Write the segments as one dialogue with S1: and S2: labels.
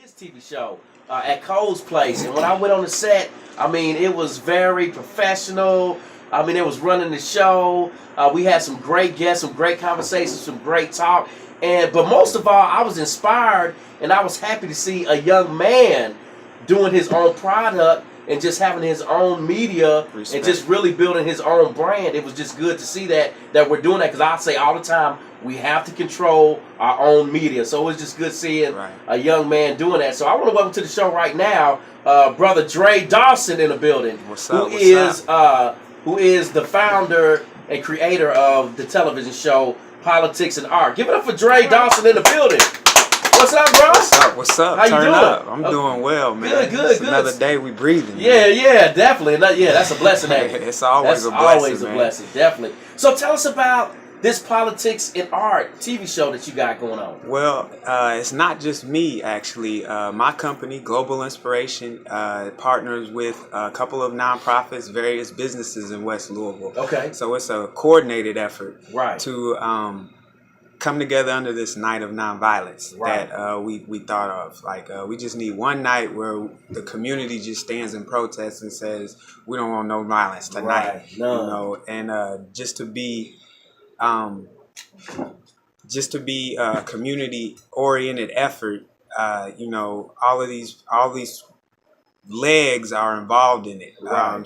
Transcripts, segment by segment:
S1: his TV show at Cole's place, and when I went on the set, I mean, it was very professional. I mean, it was running the show. We had some great guests, some great conversations, some great talk, but most of all, I was inspired, and I was happy to see a young man doing his own product and just having his own media. Respect. And just really building his own brand. It was just good to see that we're doing that, because I say all the time, we have to control our own media. So it was just good seeing a young man doing that. So I want to welcome to the show right now, brother Dre Dawson in the building.
S2: What's up?
S1: Who is the founder and creator of the television show Politics and Art. Give it up for Dre Dawson in the building. What's up, bro?
S2: What's up? What's up?
S1: How you
S2: Turn
S1: doing?
S2: up. I'm doing well, man.
S1: Good.
S2: Another day we breathing.
S1: Yeah, definitely. Yeah, that's a blessing.
S2: It's always a blessing.
S1: Always a blessing, definitely. So tell us about this Politics and Art TV show that you got going on.
S2: Well, it's not just me, actually. My company, Global Inspiration, partners with a couple of nonprofits, various businesses in West Louisville.
S1: Okay.
S2: So it's a coordinated effort
S1: to
S2: come together under this night of nonviolence that we thought of. Like, we just need one night where the community just stands in protest and says, we don't want no violence tonight. You know, and just to be a community-oriented effort. You know, all these legs are involved in it.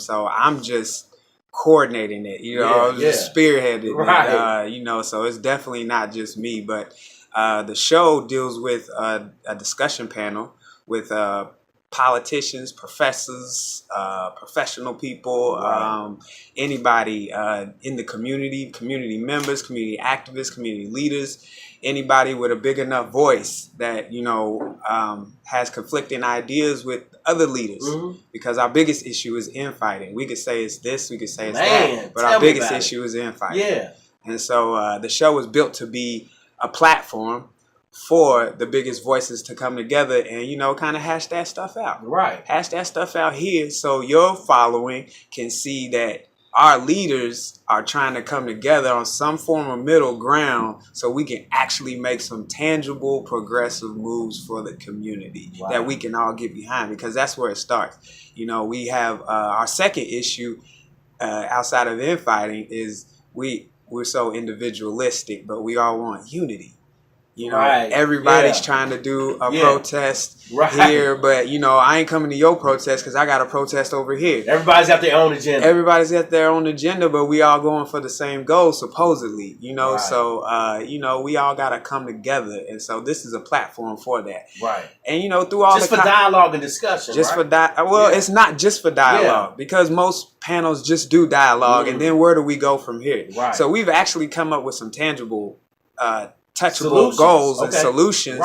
S2: So I'm just coordinating it. You know, just spearheaded it. You know, so it's definitely not just me. But the show deals with a discussion panel with politicians, professors, professional people, anybody in the community members, community activists, community leaders, anybody with a big enough voice that, you know, has conflicting ideas with other leaders. Because our biggest issue is infighting. We could say it's this, we could say it's that, but our biggest issue is infighting. And so the show was built to be a platform for the biggest voices to come together and, you know, kind of hash that stuff out. Hash that stuff out here so your following can see that our leaders are trying to come together on some form of middle ground so we can actually make some tangible, progressive moves for the community that we can all get behind, because that's where it starts. You know, we have our second issue outside of infighting is we're so individualistic, but we all want unity. You know, everybody's trying to do a protest here, but, you know, I ain't coming to your protest because I got a protest over here.
S1: Everybody's got their own agenda.
S2: Everybody's got their own agenda, but we all going for the same goal, supposedly, you know. So, you know, we all got to come together. And so this is a platform for that. And, you know, through all
S1: just for dialogue and discussion,
S2: it's not just for dialogue, because most panels just do dialogue, and then where do we go from here? So we've actually come up with some tangible touchable goals and solutions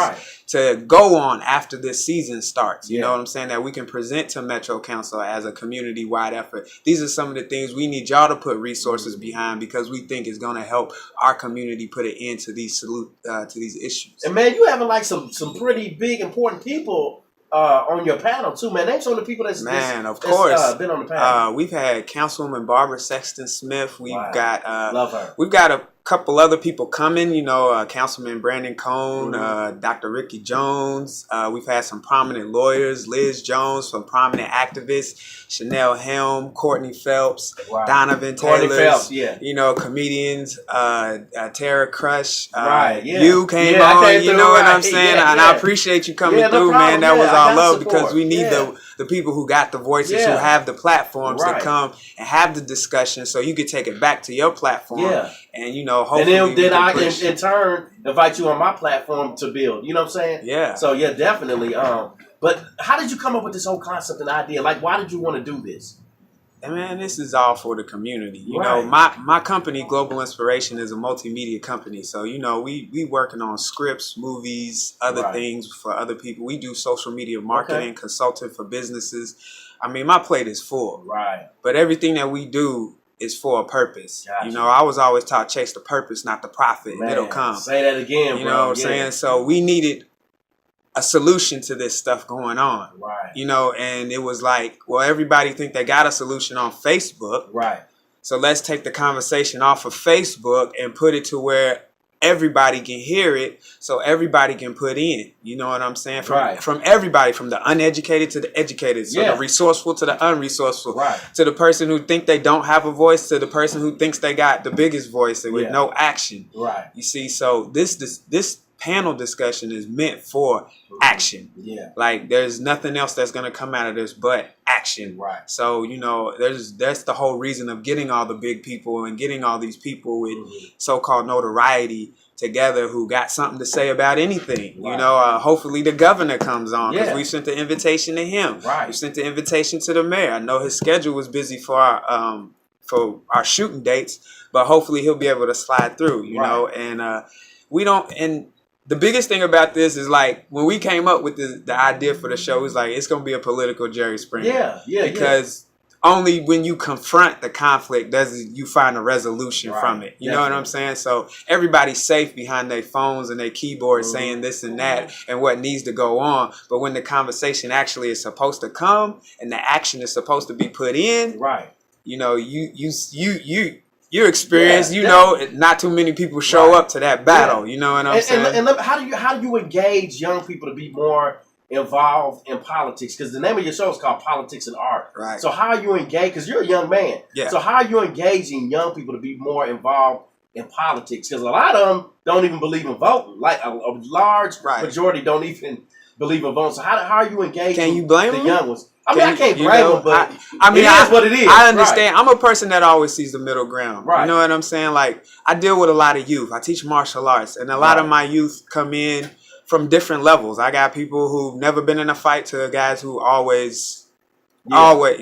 S2: to go on after this season starts. You know what I'm saying? That we can present to Metro Council as a community-wide effort. These are some of the things we need y'all to put resources behind, because we think is going to help our community put an end to these issues.
S1: And man, you having like some pretty big important people on your panel too, man. Name some of the people that's been on the panel.
S2: We've had Councilwoman Barbara Sexton Smith. We've got
S1: love her.
S2: We've got a couple other people coming, you know, Councilman Brandon Cone, Dr. Ricky Jones. We've had some prominent lawyers, Liz Jones, some prominent activists, Chanel Helm, Courtney Phelps, Donovan Taylor, you know, comedians, Tara Crush, you came on, you know what I'm saying? And I appreciate you coming through, man. That was our love, because we need the people who got the voices, who have the platforms to come and have the discussion, so you can take it back to your platform. And, you know, hopefully
S1: and then I can in turn invite you on my platform to build. You know what I'm saying? So definitely. But how did you come up with this whole concept and idea? Like, why did you want to do this?
S2: And man, this is all for the community. You know, my company, Global Inspiration, is a multimedia company. So, you know, we working on scripts, movies, other things for other people. We do social media marketing, consulting for businesses. I mean, my plate is full. But everything that we do is for a purpose. You know, I was always taught chase the purpose, not the profit, and it'll come.
S1: Say that again,
S2: you know what I'm saying? So we needed a solution to this stuff going on. You know, and it was like, well, everybody think they got a solution on Facebook. So let's take the conversation off of Facebook and put it to where everybody can hear it, so everybody can put in. You know what I'm saying? From everybody, from the uneducated to the educated, so the resourceful to the unresourceful, to the person who think they don't have a voice, to the person who thinks they got the biggest voice and with no action. You see, so this panel discussion is meant for action. Like there's nothing else that's gonna come out of this but action. So you know, that's the whole reason of getting all the big people and getting all these people with so-called notoriety together who got something to say about anything. You know, hopefully the governor comes on, because we sent the invitation to him. We sent the invitation to the mayor. I know his schedule was busy for our shooting dates, but hopefully he'll be able to slide through. You know, and we don't. And the biggest thing about this is, like, when we came up with the idea for the show, it's like, it's going to be a political Jerry Springer. Because only when you confront the conflict does you find a resolution from it. You know what I'm saying? So everybody's safe behind their phones and their keyboards saying this and that and what needs to go on. But when the conversation actually is supposed to come and the action is supposed to be put in, you know, your experience, you know, not too many people show up to that battle. You know what I'm saying?
S1: And how do you engage young people to be more involved in politics? Because the name of your show is called Politics and Art. So how are you engaged? Because you're a young man. So how are you engaging young people to be more involved in politics? Because a lot of them don't even believe in voting. Like a large majority don't even believe in voting. So how are you engaging?
S2: Can you blame
S1: the young ones? I mean, I can't blame them, but
S2: I mean,
S1: it is what it is.
S2: I understand. I'm a person that always sees the middle ground. You know what I'm saying? Like, I deal with a lot of youth. I teach martial arts, and a lot of my youth come in from different levels. I got people who've never been in a fight to guys who always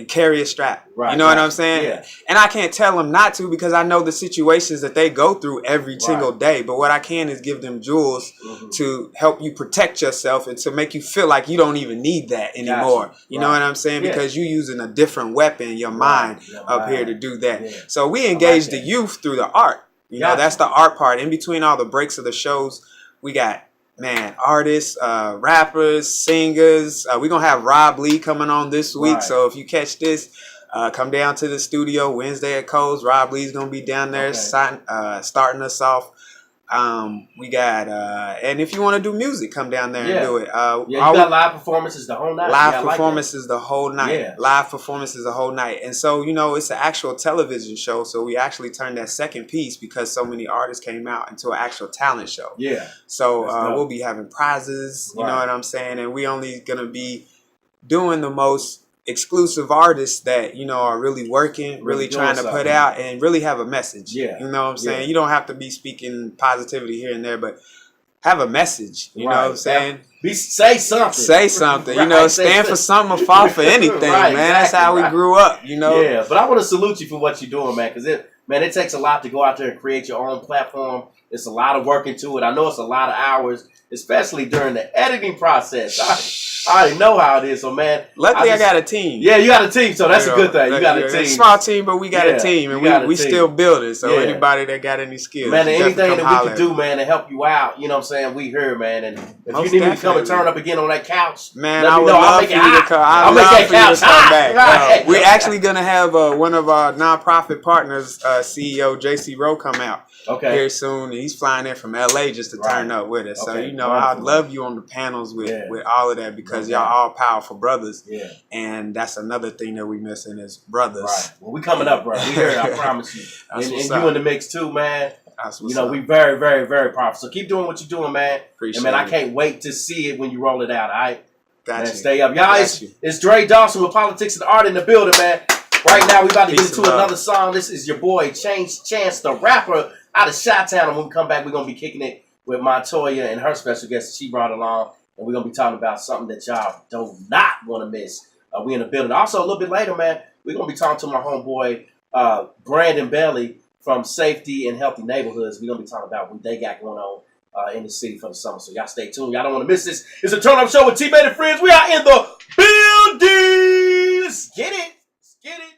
S2: carry a strap. You know what I'm saying? And I can't tell them not to, because I know the situations that they go through every single day. But what I can is give them jewels to help you protect yourself and to make you feel like you don't even need that anymore. You know what I'm saying? Because you're using a different weapon, your mind, up here to do that. So we engage the youth through the art. You know, that's the art part. In between all the breaks of the shows, we got artists, rappers, singers. We're going to have Rob Lee coming on this week. So if you catch this, come down to the studio Wednesday at Cole's. Rob Lee's going to be down there starting us off. We got, and if you want to do music, come down there and do it.
S1: You got live performances the whole night.
S2: Live performances the whole night. Live performances the whole night. And so, you know, it's an actual television show. So we actually turned that second piece, because so many artists came out, into an actual talent show. So we'll be having prizes, you know what I'm saying? And we only going to be doing the most exclusive artists that, you know, are really working, really trying to put out and really have a message. You know what I'm saying? You don't have to be speaking positivity here and there, but have a message. You know what I'm saying?
S1: Say something.
S2: Say something. You know, stand for something or fall for anything, man. That's how we grew up, you know?
S1: But I want to salute you for what you're doing, man, because it takes a lot to go out there and create your own platform. It's a lot of work into it. I know it's a lot of hours, especially during the editing process. I already know how it is, so man.
S2: Luckily, I got a team.
S1: Yeah, you got a team, so that's a good thing. You got a team.
S2: It's a small team, but we got a team, and we still building. So anybody that got any skills,
S1: man, anything that we can do, man, to help you out, you know what I'm saying, we here, man. And if you need me to come and turn up again on that couch,
S2: man, I would love for you to come. I'll make that couch come back. We're actually gonna have one of our nonprofit partners, CEO JC Rowe, come out here soon. He's flying in from LA just to turn up with us. So you know, I'd love you on the panels with all of that, because y'all all powerful brothers. And that's another thing that we missing is brothers.
S1: Well, we coming up, bro. We here, I promise you. And you in the mix too, man. You know, we very, very, very powerful. So keep doing what you're doing, man.
S2: Appreciate
S1: it. I can't wait to see it when you roll it out. All right? Stay up. Y'all, it's Dre Dawson with Politics and Art in the building, man. Right now, we about to get into another song. This is your boy, Chance the Rapper, out of Chi-Town. And when we come back, we're going to be kicking it with Montoya and her special guest that she brought along. And we're going to be talking about something that y'all do not want to miss. We in the building. Also, a little bit later, man, we're going to be talking to my homeboy, Brandon Bailey from Safety and Healthy Neighborhoods. We're going to be talking about what they got going on in the city for the summer. So y'all stay tuned. Y'all don't want to miss this. It's a turn-up show with T-Mate and Friends. We are in the building. Let's get it. Let's get it.